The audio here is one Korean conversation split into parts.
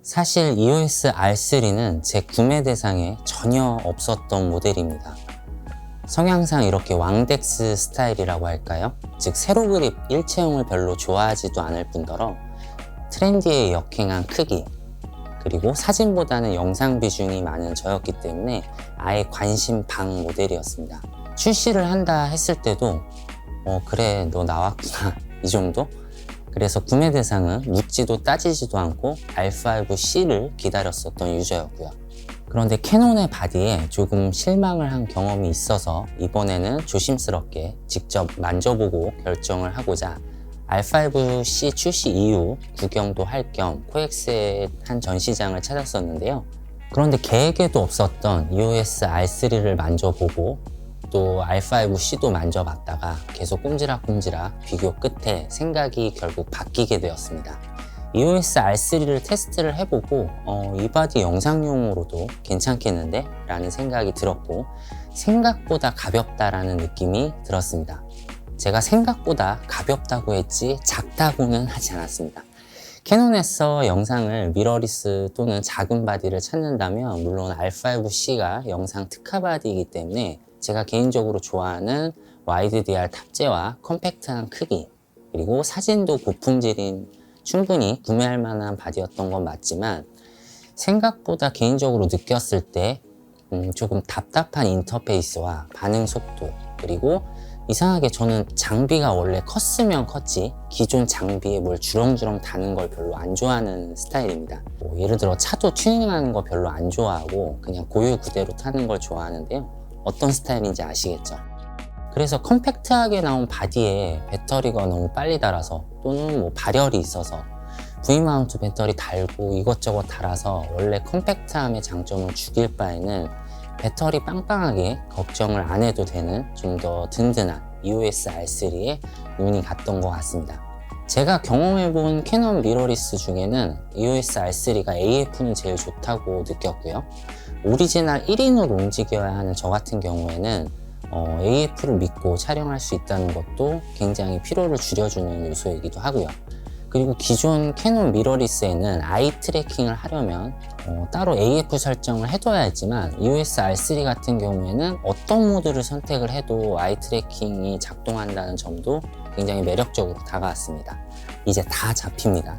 사실 EOS R3는 제 구매 대상에 전혀 없었던 모델입니다. 성향상 이렇게 왕덱스 스타일이라고 할까요? 즉 세로 그립 일체형을 별로 좋아하지도 않을 뿐더러 트렌디에 역행한 크기, 그리고 사진보다는 영상 비중이 많은 저였기 때문에 아예 관심 방 모델이었습니다. 출시를 한다 했을 때도 그래 너 나왔구나 이 정도? 그래서 구매 대상은 묻지도 따지지도 않고 R5C를 기다렸었던 유저였고요. 그런데 캐논의 바디에 조금 실망을 한 경험이 있어서 이번에는 조심스럽게 직접 만져보고 결정을 하고자 R5C 출시 이후 구경도 할 겸 코엑스의 한 전시장을 찾았었는데요. 그런데 계획에도 없었던 EOS R3를 만져보고 또 R5C도 만져봤다가 계속 꼼지락꼼지락 비교 끝에 생각이 결국 바뀌게 되었습니다. EOS R3를 테스트를 해보고 이 바디 영상용으로도 괜찮겠는데? 라는 생각이 들었고 생각보다 가볍다라는 느낌이 들었습니다. 제가 생각보다 가볍다고 했지 작다고는 하지 않았습니다. 캐논에서 영상을 미러리스 또는 작은 바디를 찾는다면 물론 R5C가 영상 특화 바디이기 때문에 제가 개인적으로 좋아하는 와이드 DR 탑재와 컴팩트한 크기, 그리고 사진도 고품질인 충분히 구매할 만한 바디였던 건 맞지만 생각보다 개인적으로 느꼈을 때 조금 답답한 인터페이스와 반응 속도, 그리고 이상하게 저는 장비가 원래 컸으면 컸지 기존 장비에 뭘 주렁주렁 다는 걸 별로 안 좋아하는 스타일입니다. 예를 들어 차도 튜닝하는 거 별로 안 좋아하고 그냥 고유 그대로 타는 걸 좋아하는데요. 어떤 스타일인지 아시겠죠? 그래서 컴팩트하게 나온 바디에 배터리가 너무 빨리 닳아서 또는 발열이 있어서 V마운트 배터리 달고 이것저것 달아서 원래 컴팩트함의 장점을 죽일 바에는 배터리 빵빵하게 걱정을 안 해도 되는 좀 더 든든한 EOS R3에 눈이 갔던 것 같습니다. 제가 경험해본 캐논 미러리스 중에는 EOS R3가 AF는 제일 좋다고 느꼈고요. 오리지널 1인으로 움직여야 하는 저 같은 경우에는 AF를 믿고 촬영할 수 있다는 것도 굉장히 피로를 줄여주는 요소이기도 하고요. 그리고 기존 캐논 미러리스에는 아이 트래킹을 하려면 따로 AF 설정을 해둬야 했지만 EOS R3 같은 경우에는 어떤 모드를 선택을 해도 아이 트래킹이 작동한다는 점도 굉장히 매력적으로 다가왔습니다. 이제 다 잡힙니다.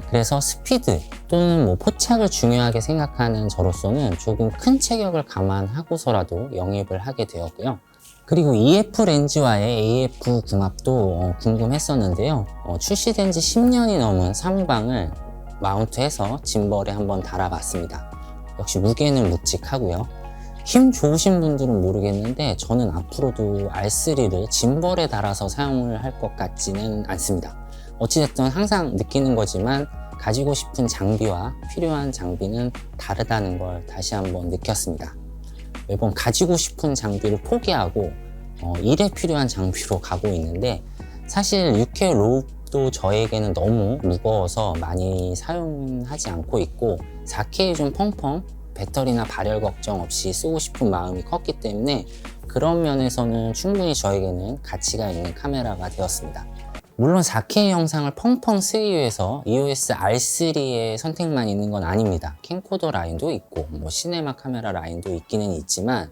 그래서 스피드 또는 포착을 중요하게 생각하는 저로서는 조금 큰 체격을 감안하고서라도 영입을 하게 되었고요. 그리고 EF 렌즈와의 AF 궁합도 궁금했었는데요. 출시된 지 10년이 넘은 사무방을 마운트해서 짐벌에 한번 달아봤습니다. 역시 무게는 묵직하고요. 힘 좋으신 분들은 모르겠는데 저는 앞으로도 R3를 짐벌에 달아서 사용을 할 것 같지는 않습니다. 어찌됐든 항상 느끼는 거지만 가지고 싶은 장비와 필요한 장비는 다르다는 걸 다시 한번 느꼈습니다. 매번 가지고 싶은 장비를 포기하고 일에 필요한 장비로 가고 있는데 사실 6K 로우도 저에게는 너무 무거워서 많이 사용하지 않고 있고 4K 좀 펑펑 배터리나 발열 걱정 없이 쓰고 싶은 마음이 컸기 때문에 그런 면에서는 충분히 저에게는 가치가 있는 카메라가 되었습니다. 물론 4K 영상을 펑펑 쓰기 위해서 EOS R3의 선택만 있는 건 아닙니다. 캠코더 라인도 있고 시네마 카메라 라인도 있기는 있지만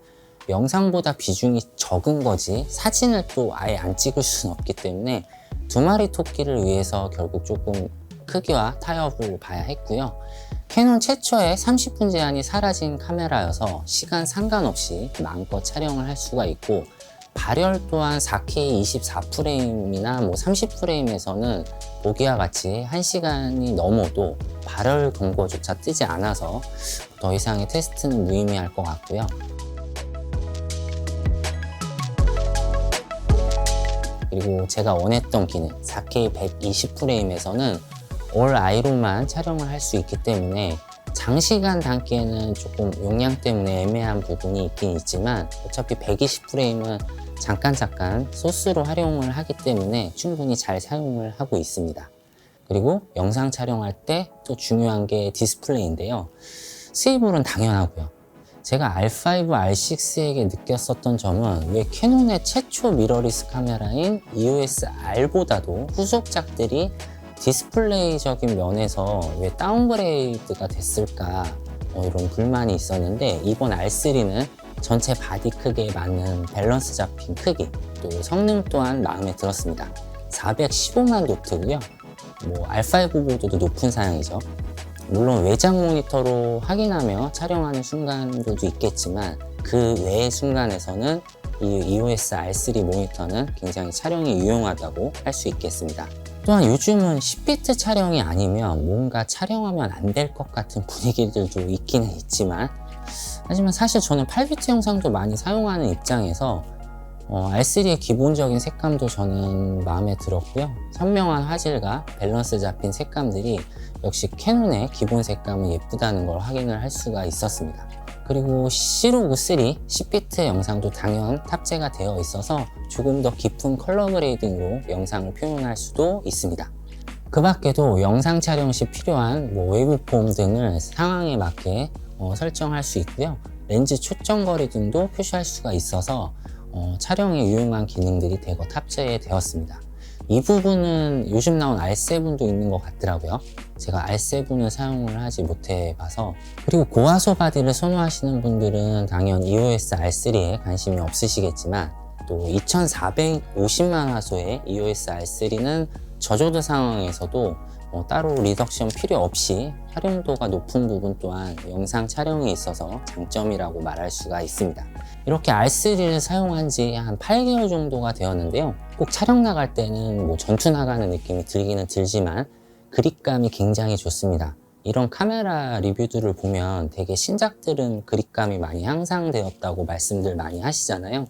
영상보다 비중이 적은 거지 사진을 또 아예 안 찍을 수는 없기 때문에 두 마리 토끼를 위해서 결국 조금 크기와 타협을 봐야 했고요. 캐논 최초의 30분 제한이 사라진 카메라여서 시간 상관없이 마음껏 촬영을 할 수가 있고 발열 또한 4K 24프레임이나 30프레임에서는 보기와 같이 1시간이 넘어도 발열 경고조차 뜨지 않아서 더 이상의 테스트는 무의미할 것 같고요. 그리고 제가 원했던 기능 4K 120프레임에서는 올 아이로만 촬영을 할 수 있기 때문에 장시간 담기에는 조금 용량 때문에 애매한 부분이 있긴 있지만 어차피 120프레임은 잠깐 소스로 활용을 하기 때문에 충분히 잘 사용을 하고 있습니다. 그리고 영상 촬영할 때 또 중요한 게 디스플레이인데요. 스위블은 당연하고요. 제가 R5, R6에게 느꼈었던 점은 왜 캐논의 최초 미러리스 카메라인 EOS R보다도 후속작들이 디스플레이적인 면에서 왜 다운그레이드가 됐을까 이런 불만이 있었는데, 이번 R3는 전체 바디 크기에 맞는 밸런스 잡힌 크기, 또 성능 또한 마음에 들었습니다. 415만 도트고요. R5보다도 높은 사양이죠. 물론 외장 모니터로 확인하며 촬영하는 순간들도 있겠지만, 그 외의 순간에서는 이 EOS R3 모니터는 굉장히 촬영이 유용하다고 할 수 있겠습니다. 또한 요즘은 10비트 촬영이 아니면 뭔가 촬영하면 안 될 것 같은 분위기들도 있기는 있지만, 하지만 사실 저는 8비트 영상도 많이 사용하는 입장에서 R3의 기본적인 색감도 저는 마음에 들었고요. 선명한 화질과 밸런스 잡힌 색감들이 역시 캐논의 기본 색감은 예쁘다는 걸 확인을 할 수가 있었습니다. 그리고 C-Log 3 10비트 영상도 당연 탑재가 되어 있어서 조금 더 깊은 컬러 그레이딩으로 영상을 표현할 수도 있습니다. 그 밖에도 영상 촬영 시 필요한 웨이브폼 등을 상황에 맞게 설정할 수 있고요. 렌즈 초점거리 등도 표시할 수가 있어서 촬영에 유용한 기능들이 대거 탑재되었습니다. 이 부분은 요즘 나온 R7도 있는 것 같더라고요. 제가 R7을 사용을 하지 못해 봐서. 그리고 고화소 바디를 선호하시는 분들은 당연 EOS R3에 관심이 없으시겠지만, 또 2450만 화소의 EOS R3는 저조드 상황에서도 따로 리덕션 필요 없이 활용도가 높은 부분 또한 영상 촬영에 있어서 장점이라고 말할 수가 있습니다. 이렇게 R3를 사용한 지 한 8개월 정도가 되었는데요. 꼭 촬영 나갈 때는 전투 나가는 느낌이 들기는 들지만 그립감이 굉장히 좋습니다. 이런 카메라 리뷰들을 보면 되게 신작들은 그립감이 많이 향상되었다고 말씀들 많이 하시잖아요.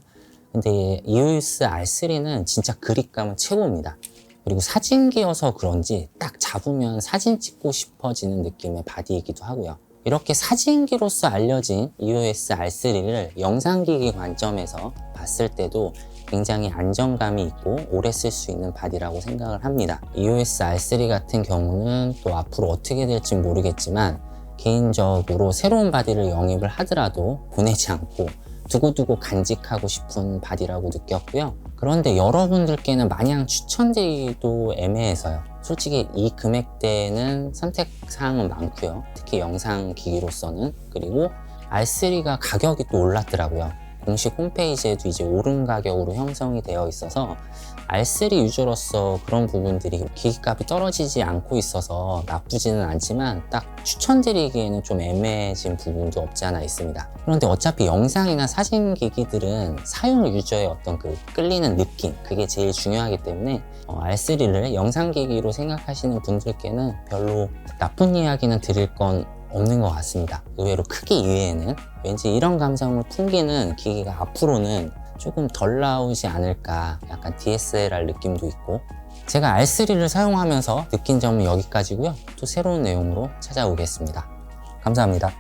근데 EOS R3는 진짜 그립감은 최고입니다. 그리고 사진기여서 그런지 딱 잡으면 사진 찍고 싶어지는 느낌의 바디이기도 하고요. 이렇게 사진기로서 알려진 EOS R3를 영상기기 관점에서 봤을 때도 굉장히 안정감이 있고 오래 쓸 수 있는 바디라고 생각을 합니다. EOS R3 같은 경우는 또 앞으로 어떻게 될지 모르겠지만, 개인적으로 새로운 바디를 영입을 하더라도 보내지 않고 두고두고 간직하고 싶은 바디라고 느꼈고요. 그런데 여러분들께는 마냥 추천드리기도 애매해서요. 솔직히 이 금액대는 선택사항은 많고요. 특히 영상 기기로서는. 그리고 R3가 가격이 또 올랐더라고요. 공식 홈페이지에도 이제 오른 가격으로 형성이 되어 있어서 R3 유저로서 그런 부분들이 기기값이 떨어지지 않고 있어서 나쁘지는 않지만 딱 추천드리기에는 좀 애매해진 부분도 없지 않아 있습니다. 그런데 어차피 영상이나 사진 기기들은 사용 유저의 어떤 그 끌리는 느낌, 그게 제일 중요하기 때문에 R3를 영상 기기로 생각하시는 분들께는 별로 나쁜 이야기는 드릴 건 없는 것 같습니다. 의외로 크기 이외에는 왠지 이런 감성을 풍기는 기기가 앞으로는 조금 덜 나오지 않을까, 약간 DSLR 느낌도 있고. 제가 R3를 사용하면서 느낀 점은 여기까지고요. 또 새로운 내용으로 찾아오겠습니다. 감사합니다.